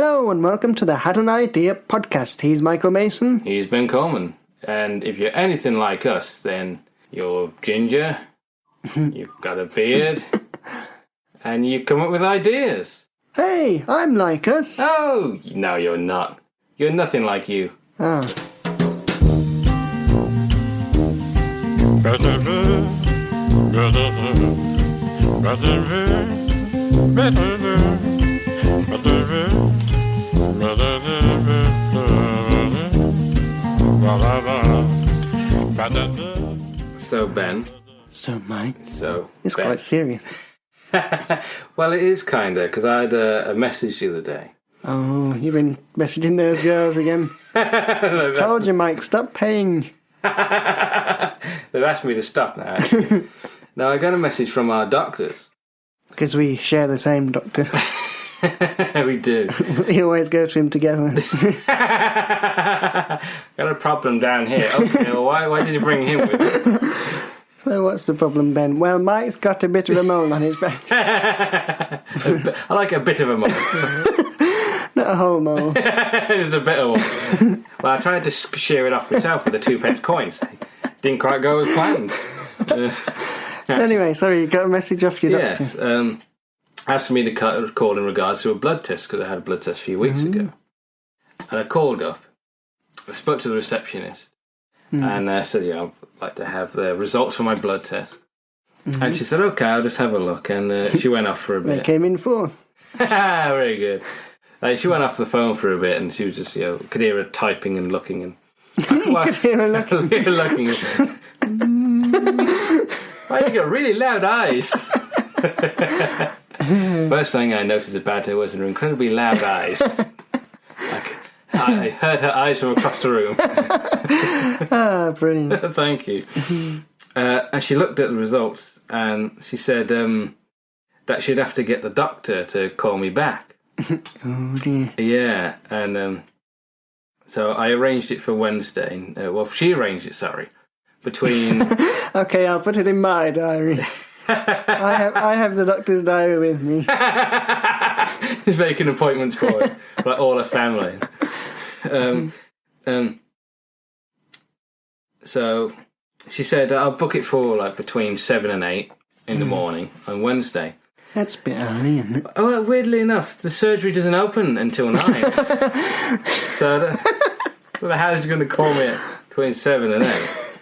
Hello and welcome to the Had an Idea podcast. He's Michael Mason. He's Ben Coleman. And if you're anything like us, then you're ginger, you've got a beard, and you've come up with ideas. Hey, I'm like us. Oh, no, you're not. You're nothing like you. Oh. So, Ben. So, Mike. So, it's Ben. quite serious. Well, it is kind of, because I had a message the other day. Oh, you've been messaging those girls again. Told you, Mike, stop paying. They've asked me to stop now, actually. Now, I got a message from our doctors. Because we share the same doctor. We do. We always go to him together. Got a problem down here. Okay, well, why did you bring him with you? So what's the problem, Ben? Well, Mike's got a bit of a mole on his back. I like a bit of a mole. Not a whole mole. Just a bit of one. Well, I tried to shear it off myself with the 2p coins. Didn't quite go as planned. Anyway, sorry, you got a message off your doctor. Yes. Asked me to call in regards to a blood test, because I had a blood test a few weeks ago. And I called up. I spoke to the receptionist. And I said, I'd like to have the results for my blood test. And she said, okay, I'll just have a look. And she went off for a bit. They came in fourth. Very good. She went off the phone for a bit, and she was just, could hear her typing and looking. And You could hear her looking. looking. Why you got really loud eyes? First thing I noticed about her was her incredibly loud eyes. I heard her eyes from across the room. Ah, brilliant. Thank you. And she looked at the results, and she said that she'd have to get the doctor to call me back. Oh, dear. Yeah, and so I arranged it for Wednesday. Well, she arranged it, sorry. Between... Okay, I'll put it in my diary. I have the doctor's diary with me. He's making appointments for it, like all her family. So she said I'll book it for between 7 and 8 in the morning on Wednesday. That's a bit early, isn't it? Oh, weirdly enough, the surgery doesn't open until 9. So how's he going to call me between 7 and 8?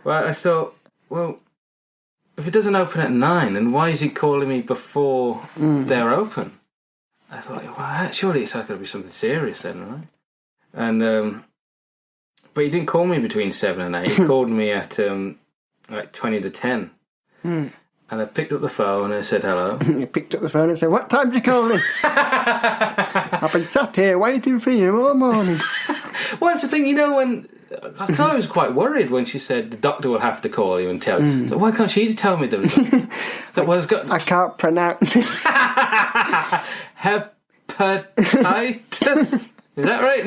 Well, I thought, if it doesn't open at 9, then why is he calling me before they're open? I thought, surely it's got to be something serious then, right? And but he didn't call me between 7 and 8. He called me at 20 to 10. And I picked up the phone and I said hello. You picked up the phone and said, "What time did you call me?" I've been sat here waiting for you all morning. Well, that's the thing, when... Because I was quite worried when she said the doctor will have to call you and tell you. So why can't she tell me the result? I can't pronounce it. Hepatitis? Is that right?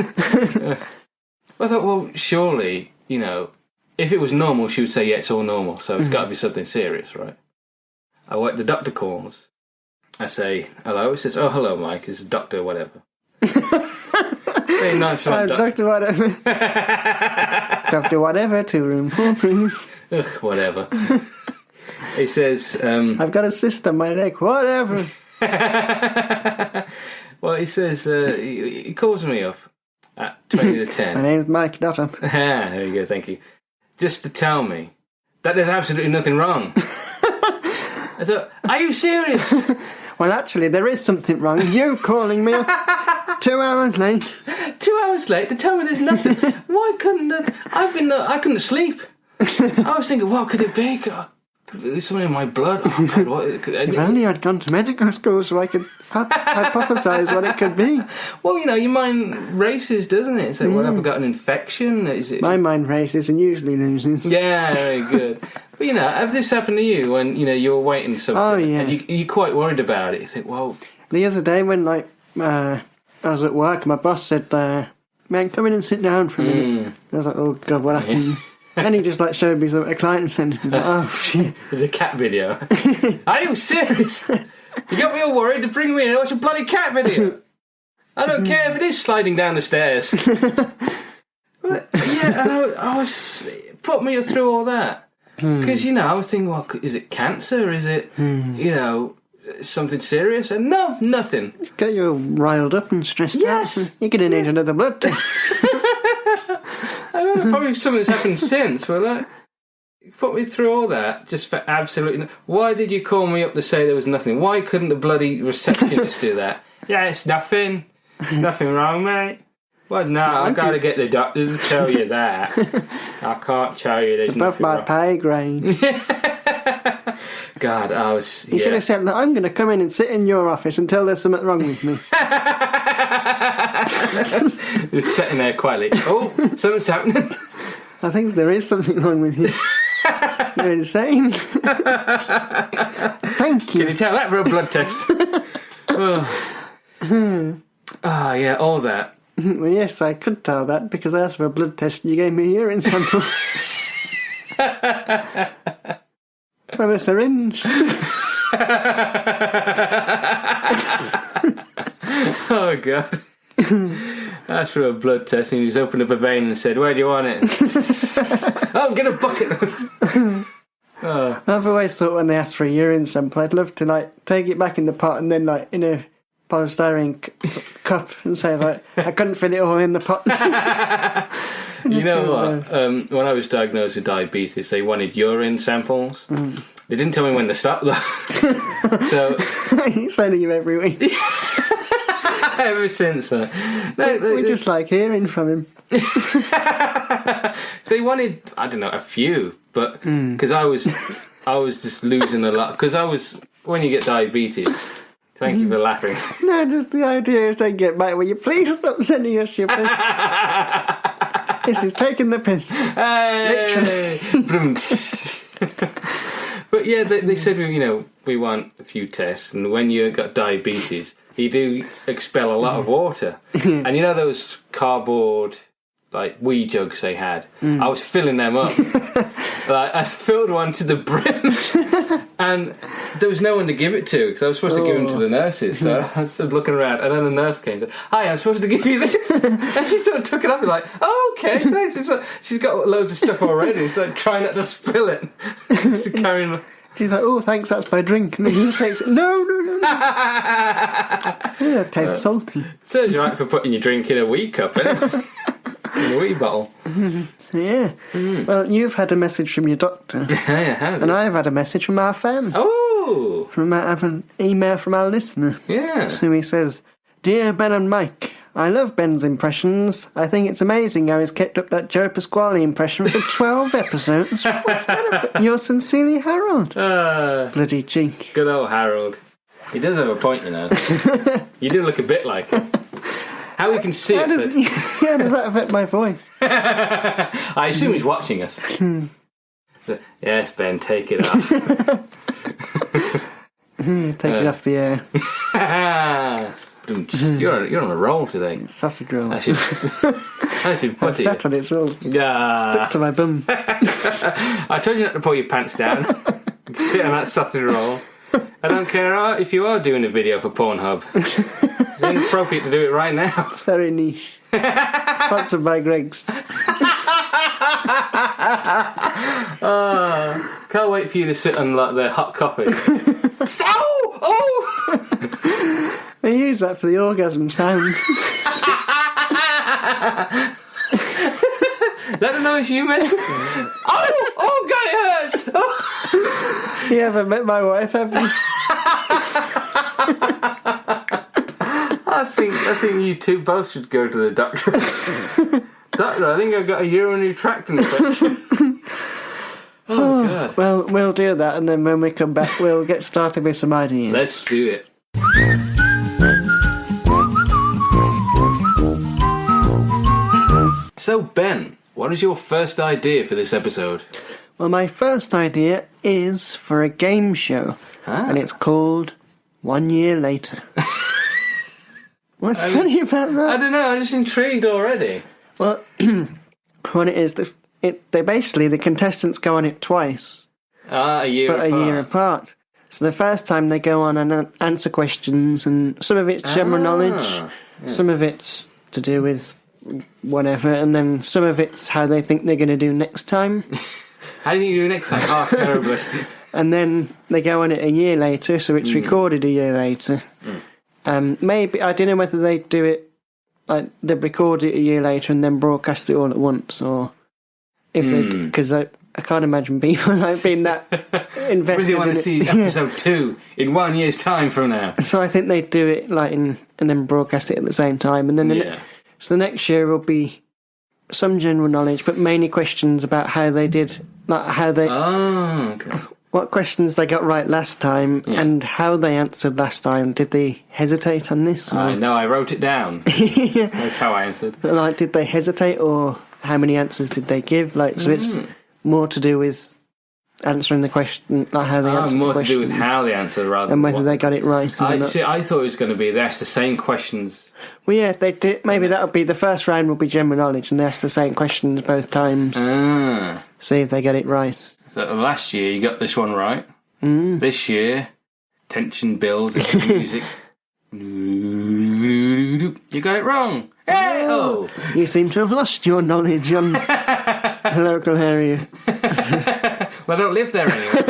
I thought, surely, if it was normal, she would say, yeah, it's all normal. So it's got to be something serious, right? The doctor calls. I say, hello. He says, oh, hello, Mike. It's Dr. whatever. Very nice, Dr. Whatever. Dr. Whatever, 2 room 4, please. Ugh, whatever. He says... I've got a cyst on my leg, whatever. Well, he says... he calls me up at 20 to 10. My name's Mike Dotter. There you go, thank you. Just to tell me that there's absolutely nothing wrong. I thought, are you serious? Well, actually, there is something wrong. You calling me 2 hours late. 2 hours late to tell me there's nothing. Why couldn't I couldn't sleep. I was thinking, what could it be? God, there's something in my blood. Oh, God, what? If only I'd gone to medical school so I could hypothesise what it could be. Well, your mind races, doesn't it? It's like, well, have I got an infection? Is it? My mind races and usually loses. Yeah, very good. But, has this happened to you when, you were waiting something? Oh, yeah. And you're quite worried about it. You think, well... The other day when, I was at work, my boss said, man, come in and sit down for a minute. I was like, oh, God, what happened? And he just showed me a client sent me. Oh, shit. There's a cat video. Are you serious? You got me all worried to bring me in and watch a bloody cat video. I don't care if it is sliding down the stairs. But, yeah, and I was... Put me through all that. Because, I was thinking, well, is it cancer? Is it, something serious? And no, nothing. Got you all riled up and stressed Yes. out. You're going to need another blood test. I don't know, probably something's happened since, but like, put me through all that just for absolutely... Why did you call me up to say there was nothing? Why couldn't the bloody receptionist do that? Yeah, it's nothing. Nothing wrong, mate. Well, no, I've got to get the doctor to tell you that. I can't tell you there's Above nothing my wrong. pay grade. God, I was... You should have said, "Look, I'm going to come in and sit in your office until there's something wrong with me." You're sitting there quietly. Oh, something's happening. I think there is something wrong with you. You're insane. Thank you. Can you tell that for a blood test? Yeah, all that. Well, yes, I could tell that because I asked for a blood test and you gave me a urine sample. From a syringe. Oh, God. Asked for a blood test and he's opened up a vein and said, "Where do you want it?" "Oh, get a bucket." I've always thought when they ask for a urine sample, I'd love to, take it back in the pot and then, in a polystyrene cup and say, I couldn't fit it all in the pot. You know what? When I was diagnosed with diabetes, they wanted urine samples. They didn't tell me when to stop, though. So He's sending you every week. ever since, We just like hearing from him. So they wanted, I don't know, a few, but because I was just losing a lot. Because when you get diabetes. Thank you for laughing. No, just the idea if they get back, will you please stop sending us your piss? This is taking the piss. Hey! Literally. But yeah, they said, we want a few tests, and when you got diabetes, you do expel a lot of water. And those cardboard, wee jugs they had? I was filling them up. I filled one to the brim, and there was no one to give it to, because I was supposed to give them to the nurses. So I was looking around, and then the nurse came and said, "Hi, I'm supposed to give you this." And she sort of took it up and was like, "Oh, okay, thanks." She's got loads of stuff already, so trying not to spill it. Just carrying on. She's like, "Oh, thanks, that's my drink." And he just takes it. No. Yeah, it tastes salty. Serves you right for putting your drink in a wee cup, innit? In a wee bottle. So, yeah. Well, you've had a message from your doctor. Yeah, I have. And I've had a message from our fan. Oh! I have an email from our listener. Yeah. So he says, "Dear Ben and Mike, I love Ben's impressions. I think it's amazing how he's kept up that Joe Pasquale impression for 12 episodes. What's that about? Yours sincerely, Harold." Bloody cheek. Good old Harold. He does have a point, You do look a bit like him. How we can see How it. does that affect my voice? I assume he's watching us. So, yes, Ben, take it off. Take it off the air. You're on a roll today. Sausage roll. I should put I've sat on it, it's all stuck to my bum. I told you not to pull your pants down. Sit on that sausage roll. I don't care if you are doing a video for Pornhub. It's inappropriate to do it right now. It's very niche. Sponsored by Greg's. Can't wait for you to sit on the hot coffee. Oh! They use that for the orgasm sounds. Is that the noise you make? Oh, God, it hurts! Oh. You haven't met my wife, have you? I think you two both should go to the doctor. Doctor, I think I've got a urinary tract infection. Oh, God. Well, we'll do that, and then when we come back, we'll get started with some ideas. Let's do it. So, Ben, what is your first idea for this episode? Well, my first idea is for a game show, and it's called 1 Year Later. What's funny about that? I don't know, I'm just intrigued already. Well, what it is, the contestants go on it twice. A year apart. So the first time they go on and answer questions, and some of it's general knowledge, some of it's to do with whatever, and then some of it's how they think they're going to do next time. How do you think you do next time? Oh, terribly. And then they go on it a year later, so it's recorded a year later. Maybe, I don't know whether they do it, like, they record it a year later and then broadcast it all at once, or if they do, because I can't imagine people like being that invested Really want in to it. see episode 2 in 1 year's time from now. So I think they do it like and then broadcast it at the same time, and then so the next year will be some general knowledge, but mainly questions about how they did, like how they, what questions they got right last time, and how they answered last time. Did they hesitate on this? I know, I wrote it down. That's how I answered. But like, did they hesitate, or how many answers did they give? Like, so it's more to do with answering the question, like how they answered the question. More to do with how they answered rather than whether they got it right. I thought it was going to be they asked the same questions. Well, yeah, they did. Maybe that'll be the first round. Will be general knowledge, and they ask the same questions both times. See if they get it right. So last year you got this one right. This year, tension builds into music. You got it wrong. Hey, oh! You seem to have lost your knowledge on the local area. Well, I don't live there anymore.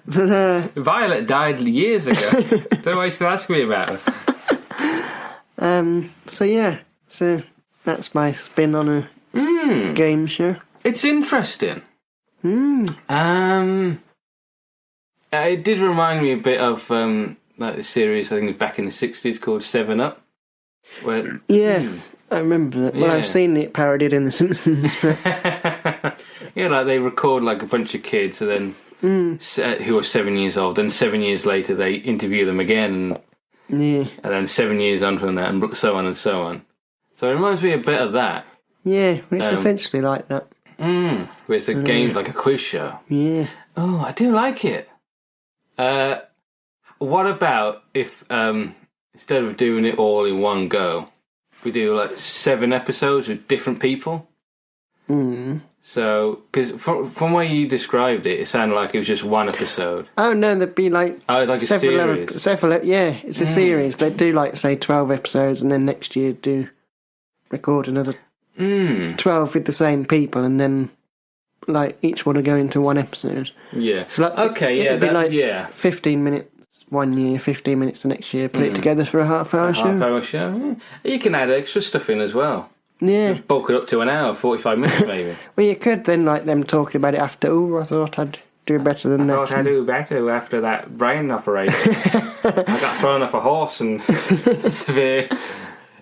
But, Violet died years ago. Don't know why you still ask me about her. So that's my spin on a game show. It's interesting. It did remind me a bit of like the series, I think it was back in the 60s, called 7 Up. Where, I remember that. Well, I've seen it parodied in The Simpsons. Like they record like a bunch of kids and then who are 7 years old, and 7 years later they interview them again, and then 7 years on from that, and so on and so on. So it reminds me a bit of that. Yeah, it's essentially like that. Where it's a game, like a quiz show. Yeah. Oh, I do like it. What about if instead of doing it all in one go, we do like 7 episodes with different people? So, because from the way you described it, it sounded like it was just one episode. Oh no, there'd be like like a series. It's a series. They'd do like say 12 episodes, and then next year record another 12 with the same people, and then like each one will go into one episode. Yeah. So like, it'd be 15 minutes 1 year, 15 minutes the next year. Put it together for a half-hour show. Half-hour show. Yeah. You can add extra stuff in as well. Yeah. Just bulk it up to an hour, 45 minutes maybe. Well, you could then like them talking about it after. Oh, I thought I'd do better than that. I thought I'd do better after that brain operation. I got thrown off a horse and severe.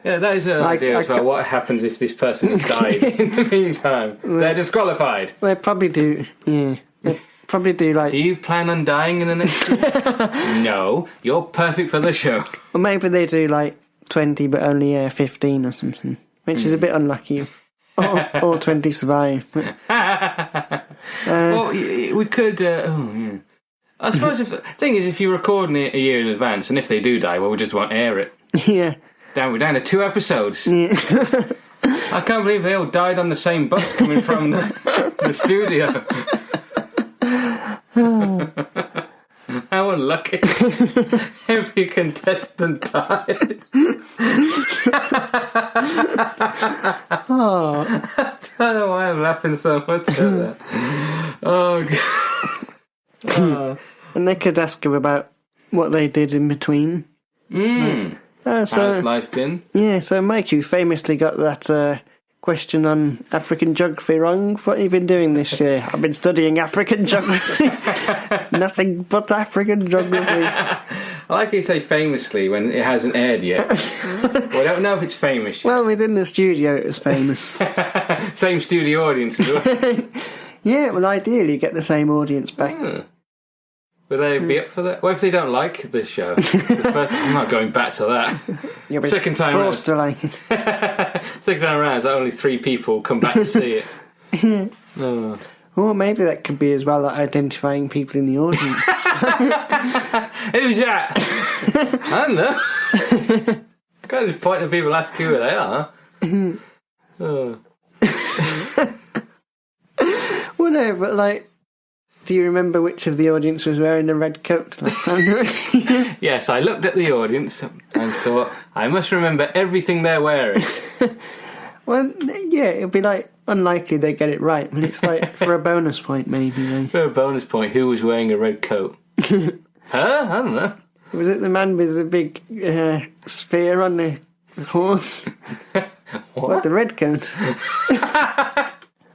Yeah, that is an idea as well. What happens if this person has died in the meantime? They're disqualified. They probably do. Yeah. They probably do like. Do you plan on dying in the next year? No, you're perfect for the show. Or maybe they do like 20, but only 15 or something. Which is a bit unlucky. All 20 survive. Well, we could... I suppose the thing is, if you're recording it a year in advance, and if they do die, well, we just won't air it. Yeah. We're down to 2 episodes. Yeah. I can't believe they all died on the same bus coming from the studio. How unlucky. Every contestant died. I don't know why I'm laughing so much at that. Oh, God. And they could ask him about what they did in between. How's life been? Yeah, so Mike, you famously got that question on African geography wrong. What have you been doing this year? I've been studying African geography. Nothing but African geography. I like you say famously when it hasn't aired yet. Well, I don't know if it's famous yet. Well, within the studio it was famous. Same studio audience as well. Yeah, well, ideally you get the same audience back. Would they be up for that? What if they don't like this show? I'm not going back to that. Second time around. To like it. Second time around, only 3 people come back to see it. Or maybe that could be as well, like identifying people in the audience. Who's that? I don't know. Can't just point at people, ask who they are. Well, no, but like, Do you remember which of the audience was wearing a red coat last time? Yes, I looked at the audience and thought, I must remember everything they're wearing. Well, yeah, it'd be like unlikely they get it right, but it's like for a bonus point, maybe. Like. For a bonus point, who was wearing a red coat? Huh? I don't know. Was it the man with the big sphere on the horse? What, the red coat?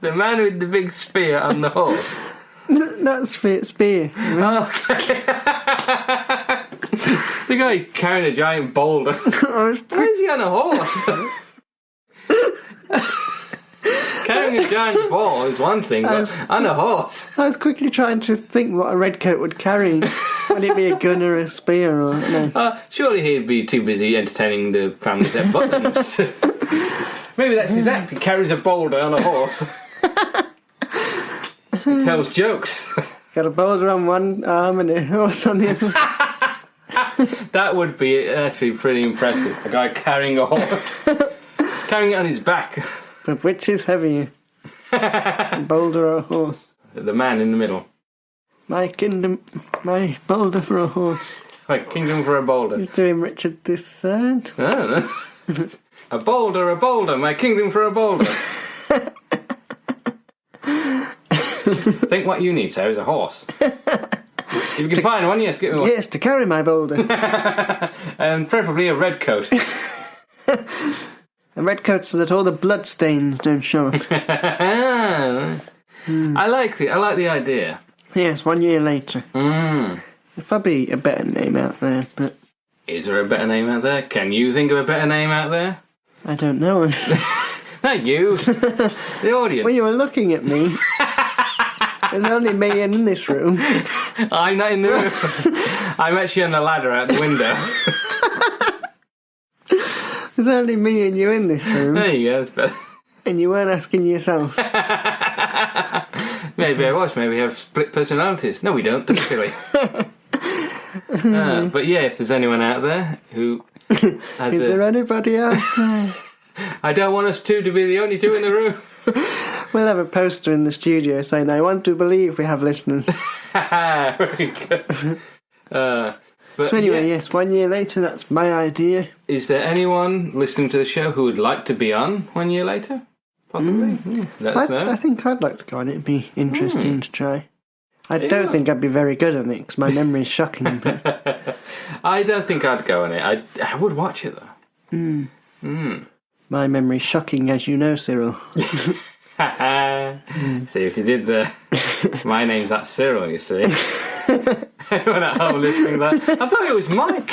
The man with the big spear on the horse. That's spear. Oh, okay. The guy carrying a giant boulder. Why is he on a horse? Carrying a giant ball is one thing, but on a horse. I was quickly trying to think what a red coat would carry. Would it be a gun or a spear or no? Surely he'd be too busy entertaining the families at Butlins. Maybe that's his act. He carries a boulder on a horse. He tells jokes. Got a boulder on one arm and a horse on the other. That would be actually pretty impressive. A guy carrying a horse. Carrying it on his back. But which is heavier? A boulder or a horse? The man in the middle. My kingdom, my boulder for a horse. My kingdom for a boulder. He's doing Richard III. I don't know. A boulder, my kingdom for a boulder. Think what you need, sir, is a horse. If you can find one, yes, get me one. Yes, to carry my boulder. And preferably a red coat. A red coat so that all the blood stains don't show up. I like the idea. Yes, 1 year later. There's probably a better name out there, but... Is there a better name out there? Can you think of a better name out there? I don't know. Not you. The audience. Well, you were looking at me. There's only me in this room. I'm not in the room. I'm actually on the ladder out the window. There's only me and you in this room. There you go, that's better. And you weren't asking yourself. Maybe I was. Maybe we have split personalities. No, we don't. Don't be silly. But yeah, if there's anyone out there who has Is there anybody else? I don't want us two to be the only two in the room. We'll have a poster in the studio saying, I want to believe we have listeners. Very good. But So anyway, yeah. yes, 1 year later, that's my idea. Is there anyone listening to the show who would like to be on 1 year later? Possibly. Let us know. I think I'd like to go on it. It'd be interesting to try. I don't think I'd be very good on it because my memory's shocking. But... I don't think I'd go on it. I would watch it though. My memory's shocking, as you know, Cyril. See, if you did my name's that Cyril, you see. Anyone at home listening to that? I thought it was Mike.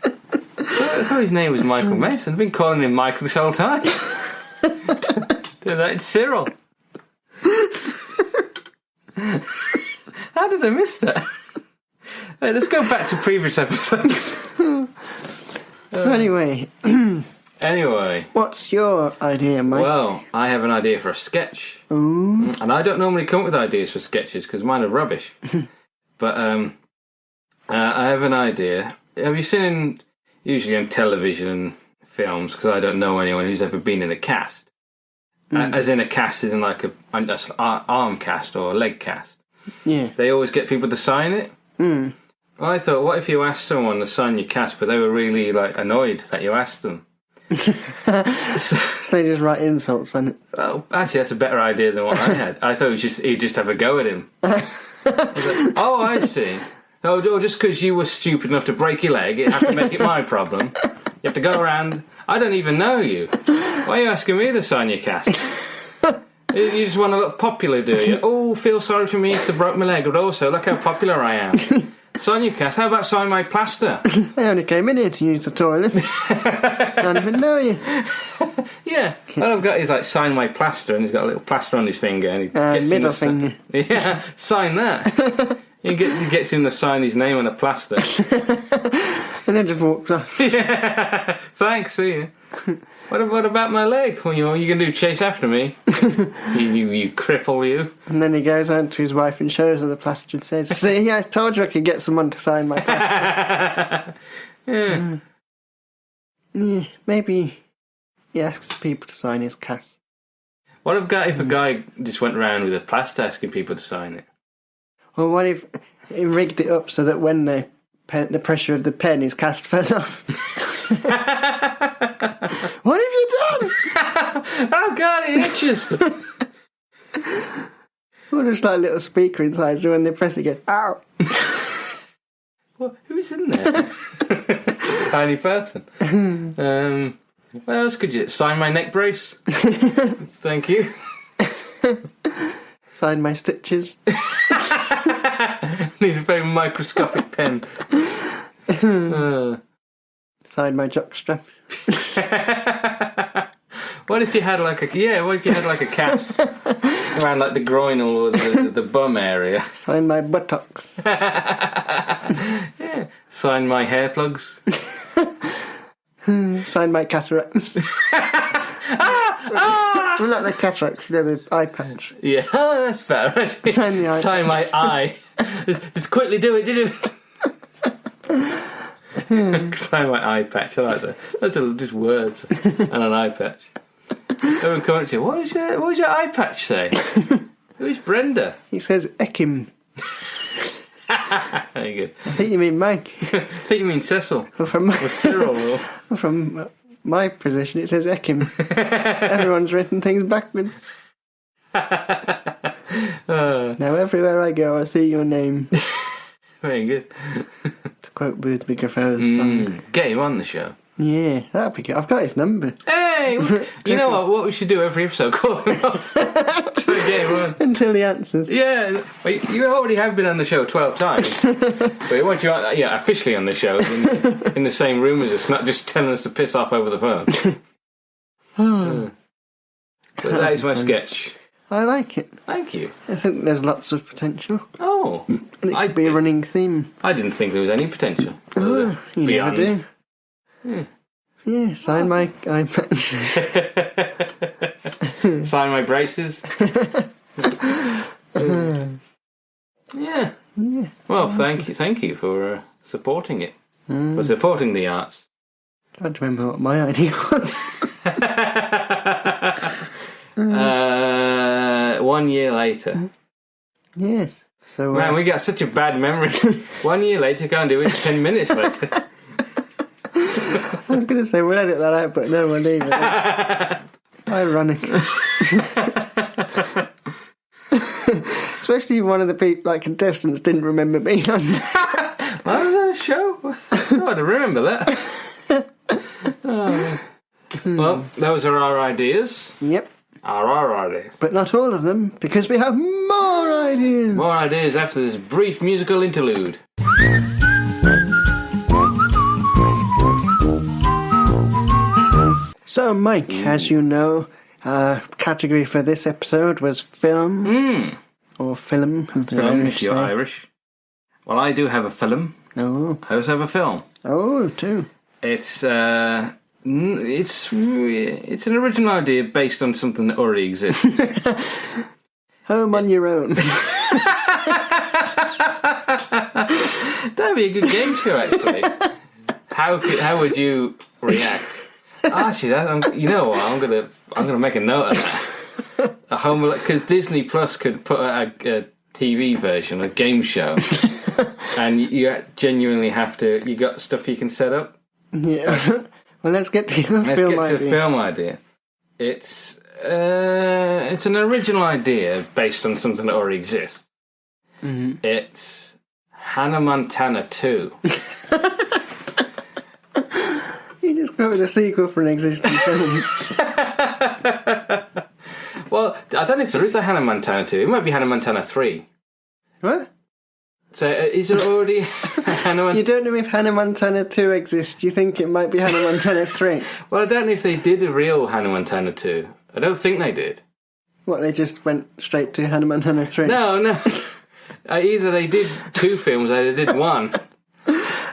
I thought his name was Michael Mason. I've been calling him Michael this whole time. It's Cyril. How did I miss that? Hey, let's go back to previous episodes. So anyway... Anyway. What's your idea, Mike? Well, I have an idea for a sketch. Ooh. And I don't normally come up with ideas for sketches because mine are rubbish. But I have an idea. Have you seen, usually on television and films, because I don't know anyone who's ever been in a cast. As in a cast isn't like an arm cast or a leg cast. Yeah. They always get people to sign it. Well, I thought, what if you asked someone to sign your cast, but they were really annoyed that you asked them? So they just write insults on it. Well, actually, that's a better idea than what I had. I thought he'd just have a go at him. Oh, I see. Oh, just because you were stupid enough to break your leg, you have to make it my problem. You have to go around. I don't even know you. Why are you asking me to sign your cast? You just want to look popular, do you? Oh, feel sorry for me because I broke my leg, but also look how popular I am. Sign your cast. How about sign my plaster? I only came in here to use the toilet. I don't even know you. Yeah. All I've got is sign my plaster, and he's got a little plaster on his finger. And he gets middle finger. Yeah, sign that. He gets him to sign his name on a plaster. And then just walks off. Yeah. Thanks, see you. What about my leg? Well, you going to do chase after me? you cripple, you. And then he goes home to his wife and shows her the plaster and says, see, I told you I could get someone to sign my plaster. Yeah. Yeah, maybe he asks people to sign his cast. What if a guy just went around with a plaster asking people to sign it? Well, what if he rigged it up so that when the pressure of the pen is cast fell off? What have you done? Oh God, it itches. Or just like a little speaker inside, so when they press it, it goes, ow. Well, who's in there? Tiny person. What else could you sign my neck brace? Thank you. Sign my stitches. Need a very microscopic pen. Sign my jockstrap. What if you had like a cast around like the groin or the bum area? Sign my buttocks. Yeah. Sign my hair plugs. Sign my cataracts. Well, not the cataracts, the eye patch. Yeah, oh, that's better. Sign the eye. Sign my eye. Just quickly do it. Sign my eye patch. I like that. Those are just words and an eye patch. Everyone come up to you. What does your eye patch say? Who's Brenda? He says Ekim. Very good. I think you mean Mike. I think you mean Cecil. Or Cyril. From my position, it says Ekim. Everyone's written things backwards. Now everywhere I go, I see your name. Very good. To quote Boothby Graffo's song. Get him on the show. Yeah, that'd be good. I've got his number. Hey, you know what we should do every episode? Call him up. Try to get him on. Until he answers. Yeah, well, you already have been on the show 12 times. But we want you officially on the show in the same room as us, not just telling us to piss off over the phone. But that is my sketch. I like it. Thank you. I think there's lots of potential. Oh. And it could be a running theme. I didn't think there was any potential. Oh, you beyond. never do. Yeah, sign my eye patch. Sign my braces. Yeah. Well, thank you for supporting it. For supporting the arts. I don't remember what my idea was. 1 year later. Yes. So man, we got such a bad memory. 1 year later, can't do it 10 minutes later. I was going to say we'll edit that out, but no, we'll leave it. Ironic. Especially one of the people, like contestants, didn't remember being on. Well, was that a show? Oh, I don't remember that. Well, those are our ideas. Yep. Our ideas. But not all of them, because we have more ideas. More ideas after this brief musical interlude. So, Mike, as you know, our category for this episode was film. Or film, as the Film, Irish if you're say. Irish. Well, I do have a film. Oh. I also have a film. Oh, too. It's an original idea based on something that already exists. Home on your own. That'd be a good game show, actually. How would you react? Actually, you know what? I'm gonna make a note of that. A home, because Disney Plus could put a TV version, a game show, and you genuinely have to. You got stuff you can set up. Yeah. Well, let's get to your film idea. The film idea. It's an original idea based on something that already exists. Mm-hmm. It's Hannah Montana 2. You just quoted a sequel for an existing film. Well, I don't know if there is a Hannah Montana 2. It might be Hannah Montana 3. What? So, is there already Hannah Montana? You don't know if Hannah Montana 2 exists. You think it might be Hannah Montana 3. Well, I don't know if they did a real Hannah Montana 2. I don't think they did. What, they just went straight to Hannah Montana 3? No. Either they did 2 films or they did 1.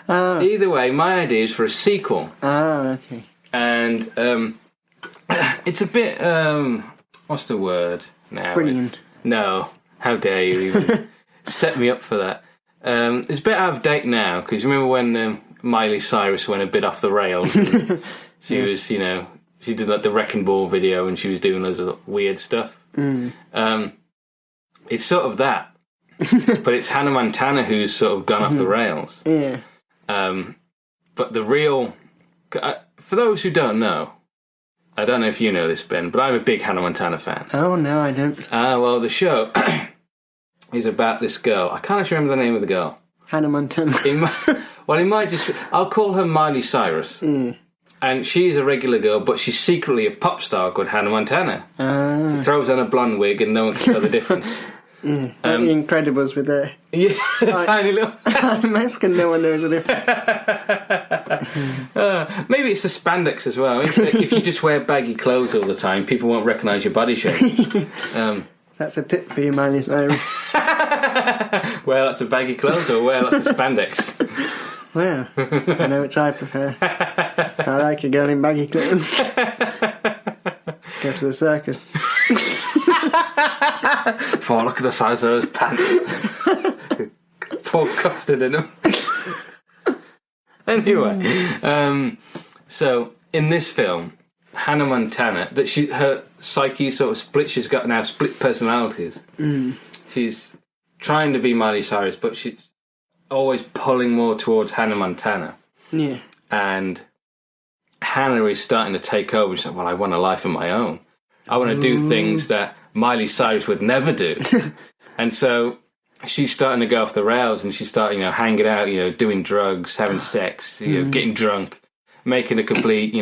Either way, my idea is for a sequel. Okay. And it's a bit... what's the word now? Brilliant. No. How dare you even set me up for that. It's a bit out of date now, because remember when Miley Cyrus went a bit off the rails? She was, she did like the Wrecking Ball video and she was doing loads of weird stuff. It's sort of that. but it's Hannah Montana who's sort of gone off the rails. Yeah. But the real... For those who don't know, I don't know if you know this, Ben, but I'm a big Hannah Montana fan. Oh, no, I don't. Well, the show is about this girl. I can't actually remember the name of the girl. Hannah Montana. It might just... I'll call her Miley Cyrus. Mm. And she's a regular girl, but she's secretly a pop star called Hannah Montana. She throws on a blonde wig and no one can tell the difference. Like the Incredibles with the... Yeah, tiny little... mask and no one knows the difference. Maybe it's the spandex as well. If you just wear baggy clothes all the time, people won't recognise your body shape. That's a tip for you, Miley Cyrus. Wear lots of baggy clothes or wear lots of spandex? Well, I know which I prefer. I like a girl in baggy clothes. Go to the circus. Oh, look at the size of those pants. Pour custard in them. Anyway, so in this film, Hannah Montana, her psyche sort of split. She's got now split personalities. She's trying to be Miley Cyrus, but she's always pulling more towards Hannah Montana. Yeah. And Hannah is starting to take over. She's like, well, I want a life of my own. I want to do things that Miley Cyrus would never do. And so she's starting to go off the rails, and she's starting, hanging out, doing drugs, having sex, getting drunk, making a complete,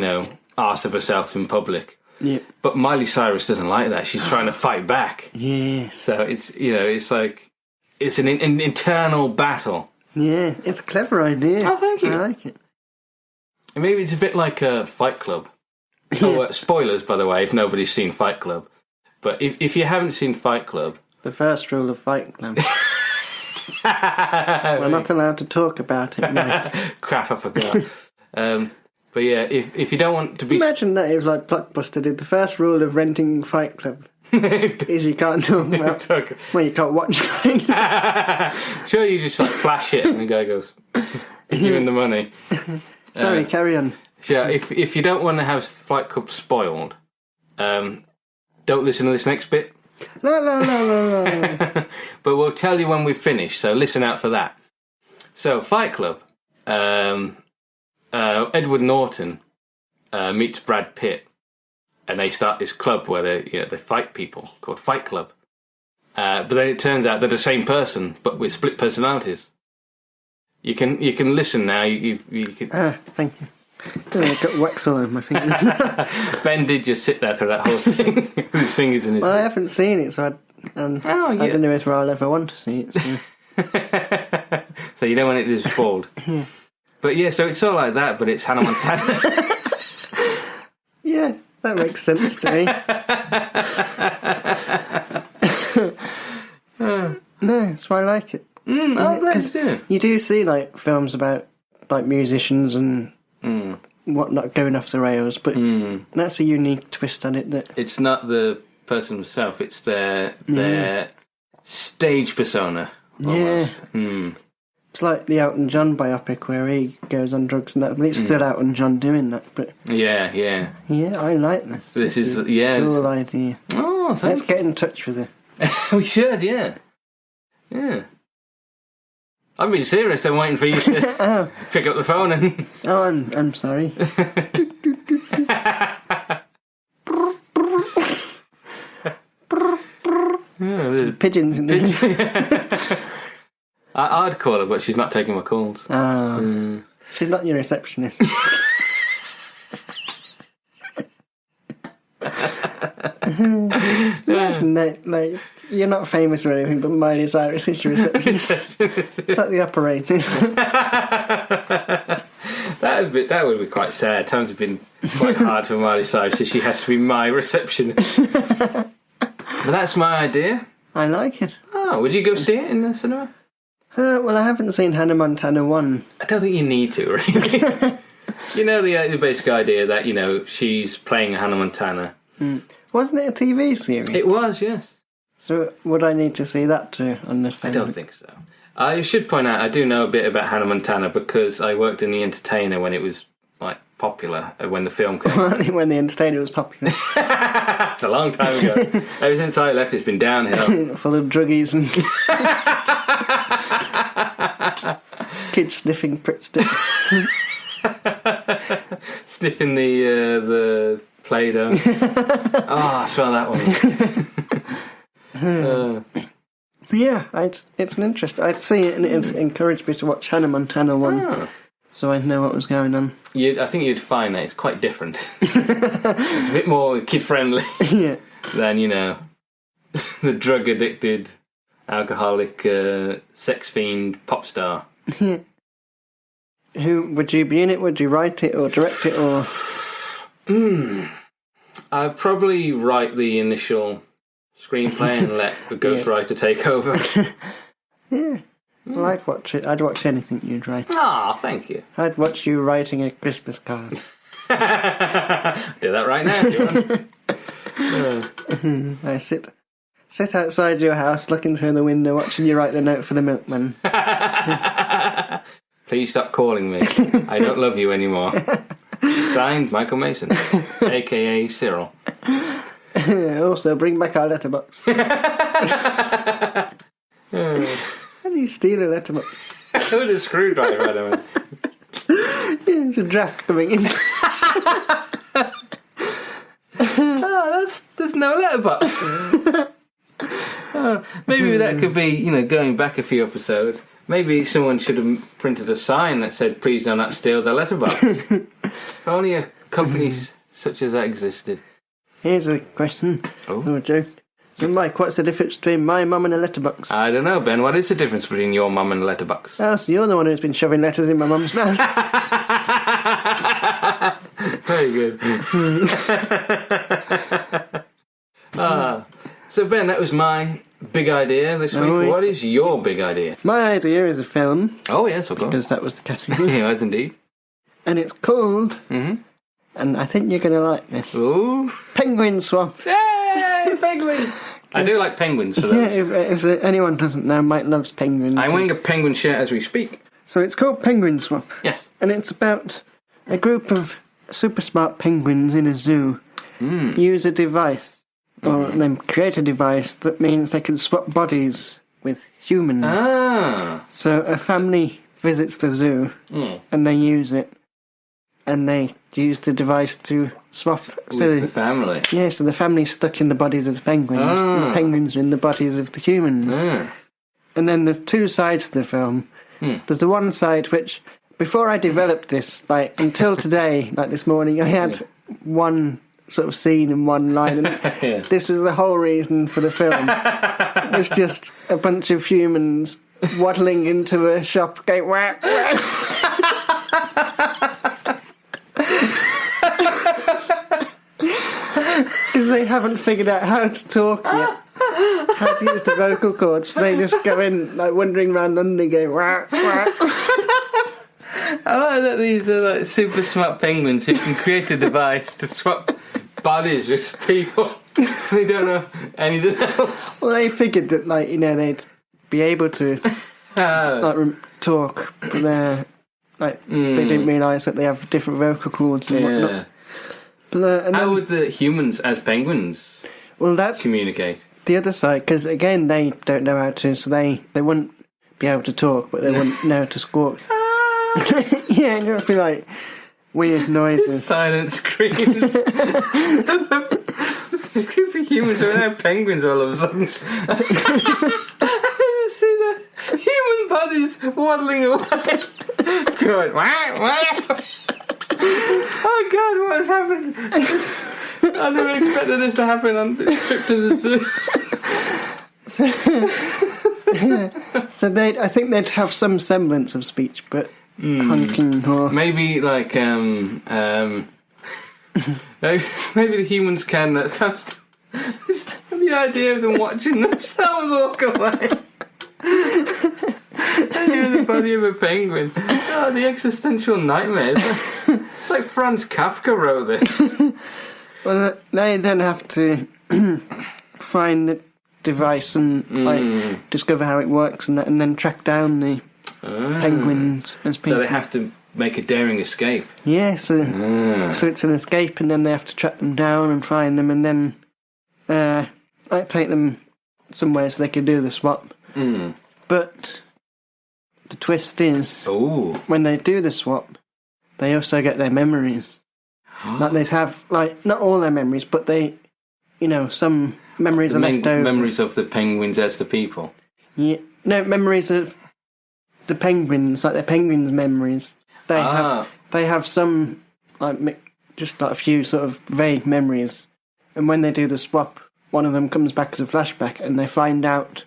arse of herself in public. Yeah. But Miley Cyrus doesn't like that. She's trying to fight back. Yeah. So it's, it's like, it's an internal battle. Yeah, it's a clever idea. Oh, thank you. I like it. And maybe it's a bit like a Fight Club. Oh, spoilers, by the way, if nobody's seen Fight Club. But if you haven't seen Fight Club... The first rule of Fight Club. We're not allowed to talk about it, no. Crap, I forgot. But yeah, if you don't want to be... Imagine that it was like Blockbuster did. The first rule of renting Fight Club is you can't talk about... Well, you can't watch Fight Club. Sure, you just flash it and the guy goes, give him the money. Sorry, carry on. Yeah, if you don't want to have Fight Club spoiled, don't listen to this next bit. No. But we'll tell you when we've finished, so listen out for that. So, Fight Club. Edward Norton meets Brad Pitt, and they start this club where they fight people called Fight Club. But then it turns out they're the same person, but with split personalities. You can listen now. You can. Thank you. I've got wax all over my fingers. Ben did just sit there through that whole thing with his fingers in his. Well, I haven't seen it, so I don't know if I'll ever want to see it. So, so you don't want it to be spoiled. Yeah. But yeah, so it's all like that, but it's Hannah Montana. Yeah, that makes sense to me. No, that's why I like it. You do see films about films and whatnot going off the rails, but that's a unique twist on it. That it's not the person himself; it's their stage persona. Almost. Yeah, it's like the Elton John biopic where he goes on drugs and that, but it's still Elton John doing that. But yeah, I like this. This is a cool idea. Oh, thanks. Let's get in touch with it. We should, yeah. I'm being serious. I'm waiting for you to pick up the phone and. Oh, I'm sorry. There's pigeons in there. I'd call her, but she's not taking my calls. Oh, she's not your receptionist. Imagine that, you're not famous or anything, but Miley Cyrus is your receptionist. It's like the operator. That would be quite sad. Times have been quite hard for Miley Cyrus, so she has to be my receptionist. But that's my idea. I like it. Oh, would you go see it in the cinema? Well, I haven't seen Hannah Montana 1. I don't think you need to, really. You know the basic idea that, she's playing Hannah Montana. Wasn't it a TV series? It was, yes. So would I need to see that to understand? I don't think so. I should point out, I do know a bit about Hannah Montana because I worked in The Entertainer when it was, popular, when the film came out. When The Entertainer was popular. It's a long time ago. Ever since I left, it's been downhill. Full of druggies and... Kids sniffing Pritt stick. Sniffing the Play-Doh. Oh, smell that one. Yeah, it's an interest. I'd see it, and it encouraged me to watch Hannah Montana 1, so I'd know what was going on. I think you'd find that it's quite different. It's a bit more kid-friendly than, the drug-addicted, alcoholic, sex fiend pop star. Who would you be in it? Would you write it or direct it or? I'd probably write the initial screenplay and let the ghostwriter take over. Yeah. Well, I'd watch it. I'd watch anything you'd write. Ah, thank you. I'd watch you writing a Christmas card. Do that right now if you want. I sit outside your house, looking through the window, watching you write the note for the milkman. Please stop calling me. I don't love you anymore. Signed, Michael Mason, a.k.a. Cyril. Also, bring back our letterbox. How do you steal a letterbox? With a screwdriver, I don't know. There's a draft coming in. There's no letterbox. Maybe that could be, going back a few episodes. Maybe someone should have printed a sign that said, "Please do not steal the letterbox." If only a company such as that existed. Here's a question. Oh, joke. So, Mike, what's the difference between my mum and a letterbox? I don't know, Ben. What is the difference between your mum and a letterbox? Oh, so you're the one who's been shoving letters in my mum's mouth. Very good. So, Ben, that was my big idea this week. Oh, what is your big idea? My idea is a film. Oh, yes, of course. Because that was the category. Yes, indeed. And it's called, and I think you're going to like this, Ooh. Penguin Swamp. Yay, penguin! I do like penguins for those. Yeah, if anyone doesn't know, Mike loves penguins. I'm wearing a penguin shirt as we speak. So it's called Penguin Swamp. Yes. And it's about a group of super smart penguins in a zoo use a device, or then create a device that means they can swap bodies with humans. Ah. So a family visits the zoo and they use it, and they use the device to swap. With the family. Yeah, so the family's stuck in the bodies of the penguins, and the penguins are in the bodies of the humans. And then there's two sides to the film. There's the one side which, before I developed this, until today, this morning, I had one sort of scene and one line, and this was the whole reason for the film. It was just a bunch of humans waddling into a shop going, wah, wah. Because they haven't figured out how to talk yet, how to use the vocal cords, so they just go in wandering around London going, wah, wah. I like that these are super smart penguins who can create a device to swap bodies with people. They don't know anything else. Well, they figured that, they'd be able to talk, but they didn't realise that they have different vocal cords and whatnot. But, how would the humans as penguins communicate? The other side, because again they don't know how to, so they wouldn't be able to talk, but they wouldn't know how to squawk. Yeah, it would be weird noises. Silent screams. A group of humans are now penguins all of a sudden. You see the human bodies waddling away. Good. Oh God, what has happened? I never expected this to happen on this trip to the zoo. So I think they'd have some semblance of speech, but honking or maybe maybe the humans can. The idea of them watching themselves walk away. You're in the body of a penguin. Oh, the existential nightmares. It's like Franz Kafka wrote this. Well, they then have to find the device and discover how it works, and then track down the penguins as people. So they have to make a daring escape. Yeah, so it's an escape, and then they have to track them down and find them, and then take them somewhere so they can do the swap. But the twist is, Ooh. when they do the swap, they also get their memories. Like they have, like, not all their memories, but they, some memories are left over. Memories of the penguins as the people. Yeah, no, memories of the penguins, like their penguins' memories. They have some, like, just like a few sort of vague memories. And when they do the swap, one of them comes back as a flashback, and they find out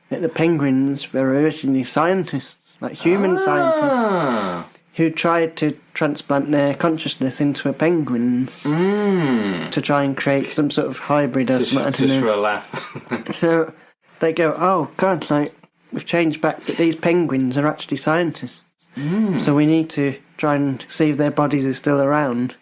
that the penguins were originally scientists, like human scientists, who tried to transplant their consciousness into a penguin's to try and create some sort of hybrid or something. Just for a laugh. So they go, oh God, like, we've changed back that these penguins are actually scientists. So we need to try and see if their bodies are still around.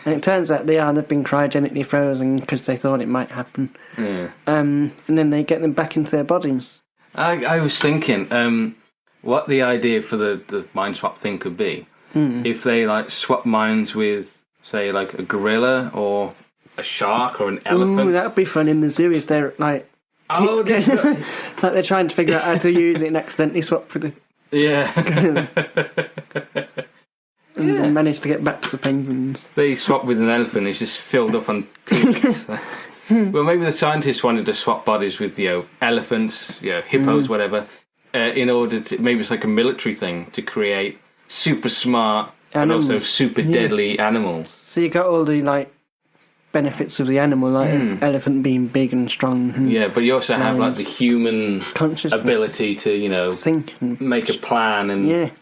And it turns out they are. They've been cryogenically frozen because they thought it might happen. Yeah. And then they get them back into their bodies. I was thinking what the idea for the mind swap thing could be. If they, like, swap minds with, say, like a gorilla or a shark or an elephant. Ooh, that would be fun in the zoo if they're, like... Oh, like they're trying to figure out how to use it and accidentally swap with it. Yeah. And then manage to get back to the penguins. They swap with an elephant, it's just filled up on penguins. Well, maybe the scientists wanted to swap bodies with, elephants, hippos, whatever, in order to, maybe it's like a military thing, to create super smart animals. And also super deadly animals. So you got all the, like, benefits of the animal, like an elephant being big and strong. And but you also have, like, the human ability to, think and make a plan and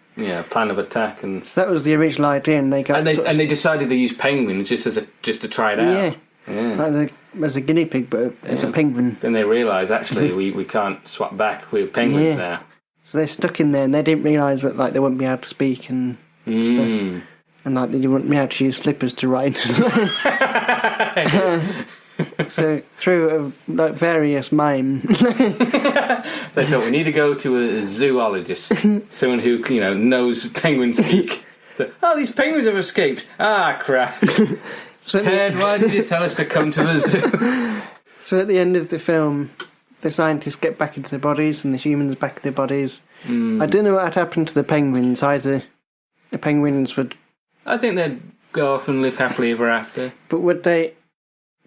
plan of attack. And so that was the original idea, and they got they decided to use penguins just to try it out. Like as a guinea pig, but as a penguin. Then they realised actually we can't swap back. We're penguins now. So they're stuck in there, and they didn't realise that, like, they wouldn't be able to speak and stuff. And, like, they wouldn't be able to use slippers to ride. So through various mime, they thought we need to go to a zoologist, someone who knows penguin speak. So, these penguins have escaped. Ah, crap! So Ted, why did you tell us to come to the zoo? So at the end of the film, the scientists get back into their bodies and the humans back in their bodies. I don't know what had happened to the penguins either. The penguins would... I think they'd go off and live happily ever after. But would they...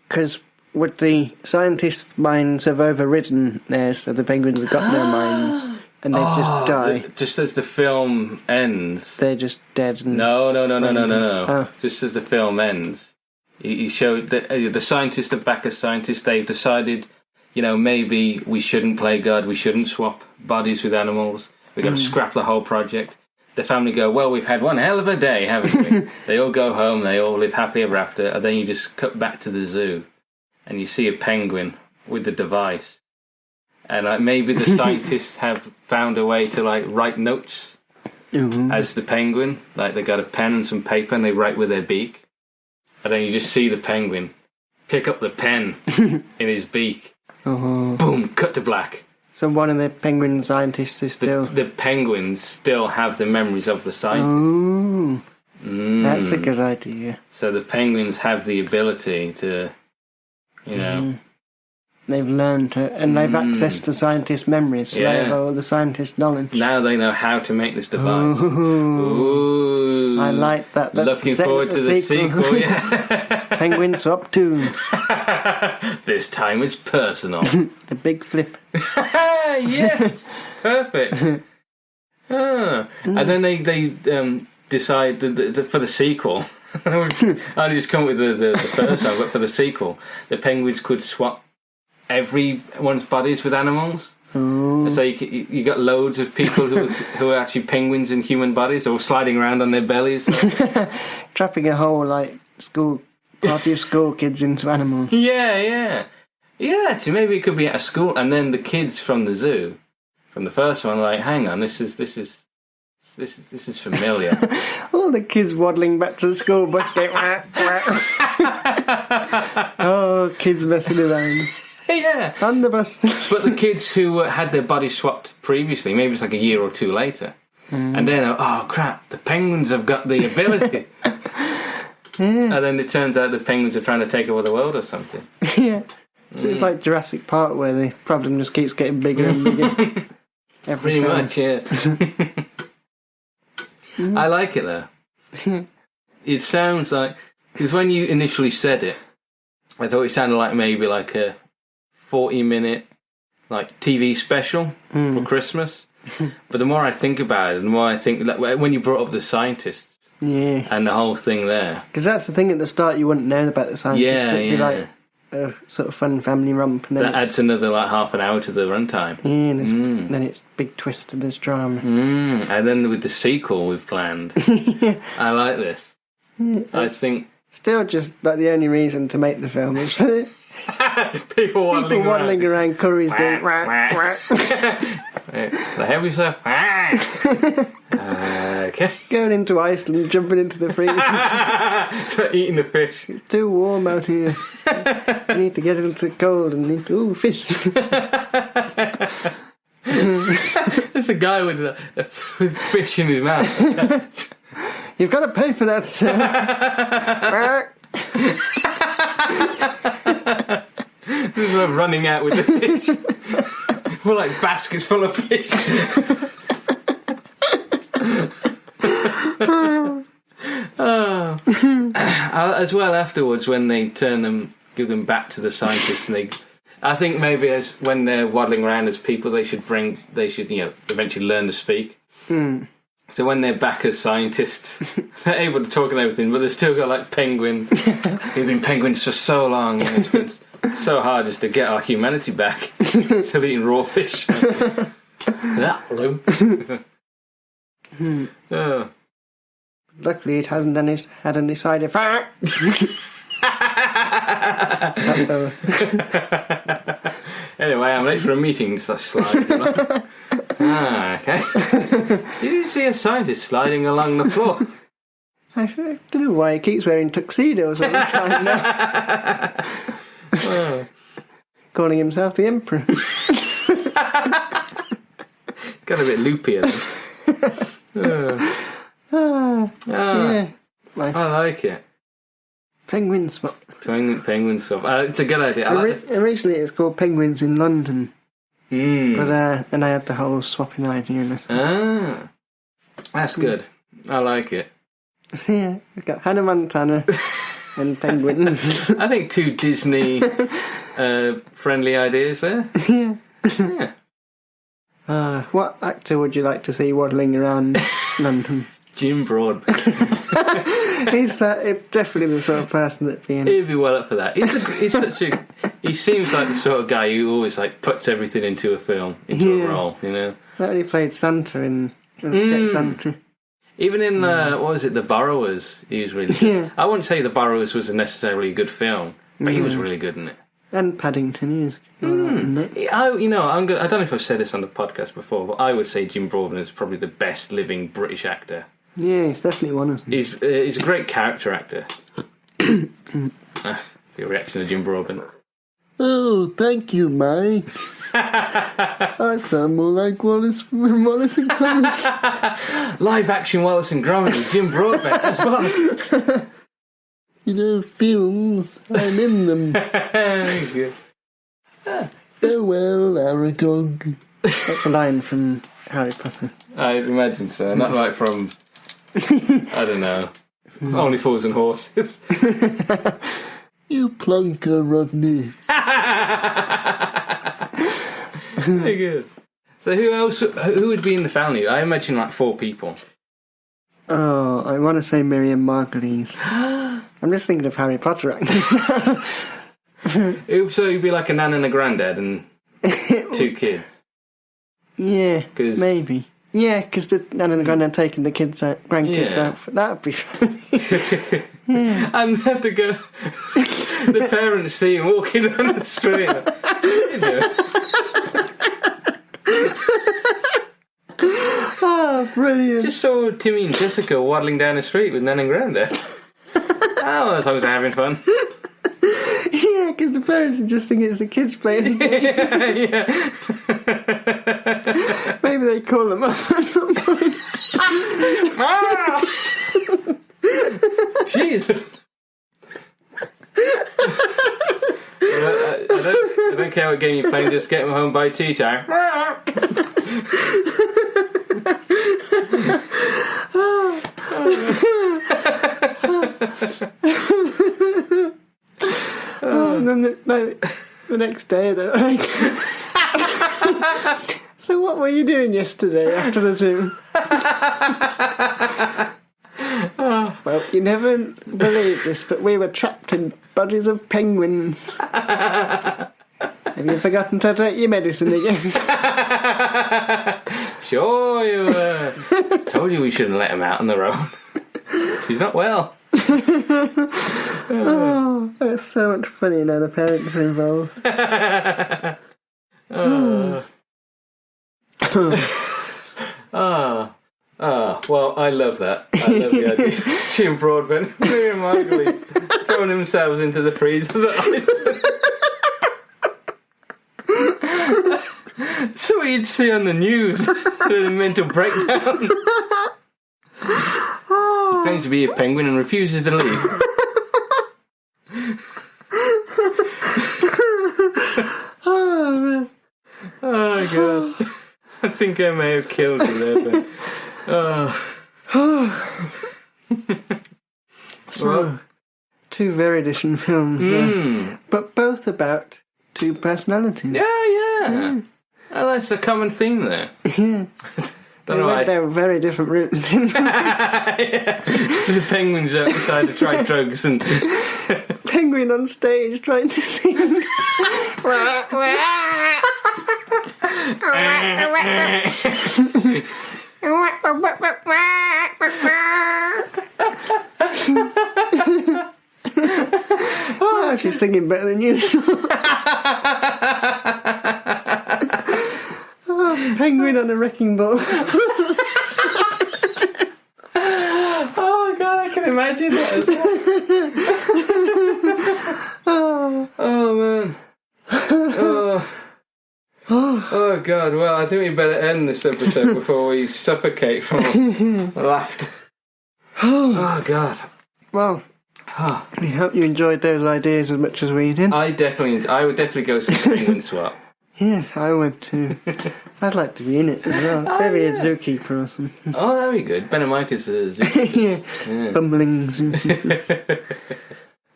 Because would the scientists' minds have overridden theirs, so the penguins have got no minds and they just die? Just as the film ends. They're just dead. And No. Just as the film ends. You showed that the scientists are back as scientists. They've decided, maybe we shouldn't play God. We shouldn't swap bodies with animals. We've got to scrap the whole project. The family go, well, we've had one hell of a day, haven't we? They all go home. They all live happily ever after. And then you just cut back to the zoo. And you see a penguin with the device. And maybe the scientists have found a way to, like, write notes as the penguin. Like, they got a pen and some paper and they write with their beak. And then you just see the penguin pick up the pen in his beak. Boom, cut to black. So one of the penguin scientists is still... The penguins still have the memories of the scientists. Oh, that's a good idea. So the penguins have the ability to, They've learned it, and they've accessed the scientists' memories, so they have all the scientists' knowledge. Now they know how to make this device. Ooh. I like that. That's looking forward to the sequel. Yeah. Penguin Swap 2. This time it's personal. The big flip. Yes! Perfect. And then they decide for the sequel. I just come up with the first one, but for the sequel, the penguins could swap everyone's bodies with animals. Ooh. So you got loads of people who are actually penguins in human bodies, or sliding around on their bellies. Trapping a whole, like, party of school kids into animals. Yeah. Actually, maybe it could be at a school, and then the kids from the zoo, from the first one, like, hang on, this is familiar. All the kids waddling back to the school bus going, oh, kids messing around. Yeah. On the bus. But the kids who had their bodies swapped previously, maybe it's like a year or two later, and then, oh crap, the penguins have got the ability. And then it turns out the penguins are trying to take over the world or something. Yeah. So it's like Jurassic Park, where the problem just keeps getting bigger and bigger. Pretty much, yeah. I like it though. It sounds like, because when you initially said it, I thought it sounded like maybe like a 40-minute like TV special for Christmas. But the more I think about it, the more I think that when you brought up the scientists and the whole thing there, because that's the thing at the start you wouldn't know about the scientists. It'd be like a sort of fun family romp, and then that adds another like half an hour to the runtime. And then it's big twist and there's drama. And then with the sequel we've planned, I like this. I think still just like the only reason to make the film is for people waddling around curries going the heavy stuff. Okay. Going into Iceland, jumping into the freezer. Eating the fish. It's too warm out here. You need to get into the cold and eat fish. There's a guy with fish in his mouth. You've got to pay for that, sir. This is running out with the fish. We're like baskets full of fish. As well, afterwards, when they give them back to the scientists, and I think maybe as when they're waddling around as people, they should eventually learn to speak. So when they're back as scientists, they're able to talk and everything, but they've still got like penguin. They've been penguins for so long, and it's been so hard just to get our humanity back. Still eating raw fish. That blue. Luckily, it hasn't had any side effects. Anyway, I'm late for a meeting, so slide. Okay. Did you see a scientist sliding along the floor? I don't know why he keeps wearing tuxedos all the time now. Calling himself the Emperor. Got a bit loopier. Yeah. I like it. Penguin swap. Penguin swap. It's a good idea. Originally it was called Penguins in London. But then I had the whole swapping idea. That's good. I like it. Yeah, we've got Hannah Montana and penguins. I think 2 Disney friendly ideas there. Yeah. What actor would you like to see waddling around London? Jim Broadbent. He's definitely the sort of person that'd be in. He'd be well up for that. He seems like the sort of guy who always like puts everything into a film, into a role, you know. That he played Santa in Get Santa. Even in what was it, The Borrowers? He was really good. Yeah. I wouldn't say The Borrowers was necessarily a good film, but he was really good in it. And Paddington, he is. I don't know if I've said this on the podcast before, but I would say Jim Broadbent is probably the best living British actor. Yeah, he's definitely one of them. He's a great character actor. The reaction of Jim Broadbent. Oh, thank you, Mike. I sound more like Wallace and Gromit. Live action Wallace and Gromit with Jim Broadbent as well. You know, films, I'm in them. Farewell, Aragog. That's a line from Harry Potter. I'd imagine so. Not like from, I don't know, Only Fools and Horses. You plunker, Rodney. Very good. So who would be in the family? I imagine like 4 people. Oh, I want to say Miriam Margolyes. I'm just thinking of Harry Potter actors. So you'd be like a nan and a granddad and 2 kids. Yeah, maybe. Yeah, because the nan and the granddad taking the grandkids out. That'd be funny. Yeah. And have to go. The parents see him walking down the street. Oh, brilliant. Just saw Timmy and Jessica waddling down the street with nan and granddad. Oh, as long as they're having fun. Yeah, because the parents just think it's the kids playing the game. Yeah. Maybe they call them up at some point. Jeez. I don't care what game you're playing, just get them home by tea time. And then the next day, they're like, so what were you doing yesterday after the zoo? Well, you never believe this, but we were trapped in bodies of penguins. Have you forgotten to take your medicine again? Sure you were. Told you we shouldn't let him out on the road. She's not well. Oh, it's so much funny now the parents are involved. Well, I love that. I love the idea. Jim Broadbent, Miriam Margulies throwing themselves into the freezer. So what you'd see on the news with a mental breakdown. She claims to be a penguin and refuses to leave. Oh, man. Oh, God. I think I may have killed you there, Ben. So, two very different films, yeah. But both about two personalities. Yeah. Oh, that's a common theme there. Yeah. They went down very different routes, didn't they? Yeah. The penguins outside to try drugs and... Penguin on stage trying to sing. Oh, she's singing better than usual. Oh, penguin on a wrecking ball. Oh, God, I can imagine that as well. Oh, man. Oh, God. Well, I think we better end this episode before we suffocate from laughter. Oh, God. Well, we hope you enjoyed those ideas as much as we did. I would definitely go see Penguin Swap. Yes, I would too. I'd like to be in it as well. Maybe a zookeeper or something. Oh, that'd be good. Ben and Mike is a zookeeper. Yeah, bumbling zookeeper.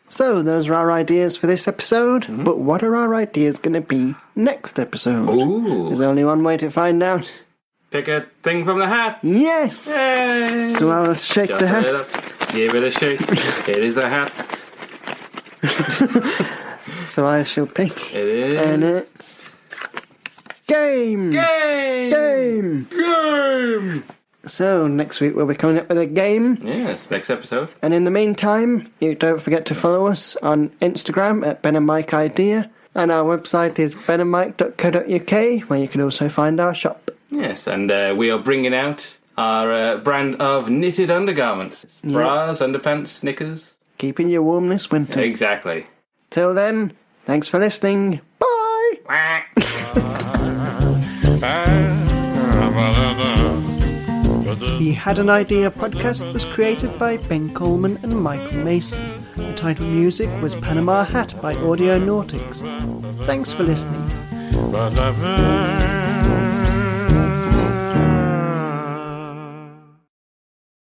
So, those are our ideas for this episode, but what are our ideas going to be next episode? Ooh. There's only one way to find out. Pick a thing from the hat. Yes! Yay! So I'll shake the hat. Give it a shake. It is a hat. So I shall pick. It is. And it's... Game! Game! So, next week we'll be coming up with a game. Yes, next episode. And in the meantime, you don't forget to follow us on Instagram at Ben and Mike Idea. And our website is benandmike.co.uk, where you can also find our shop. Yes, and we are bringing out our brand of knitted undergarments. Bras, underpants, knickers. Keeping you warm this winter. Exactly. Till then, thanks for listening. Bye! The Had an Idea podcast was created by Ben Coleman and Michael Mason. The title music was Panama Hat by Audio Nautics. Thanks for listening.